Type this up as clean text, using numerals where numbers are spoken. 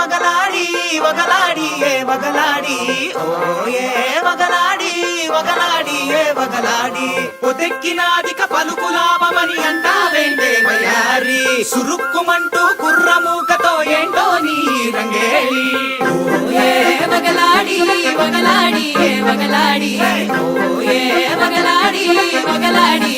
వగలాడి వగలాడి ఏ వగలాడి ఓ ఏ వగలాడి వగలాడి ఏ వగలాడి పొదెక్కినాదిక పలుకులాభమని అంటావేంటే వయారి సురుక్కుమంటూ కుర్రమూకతో ఏంటో నీ రంగేలి ఓ ఏ వగలాడి వగలాడి ఏ వగలాడి ఓ ఏ వగలాడి వగలాడి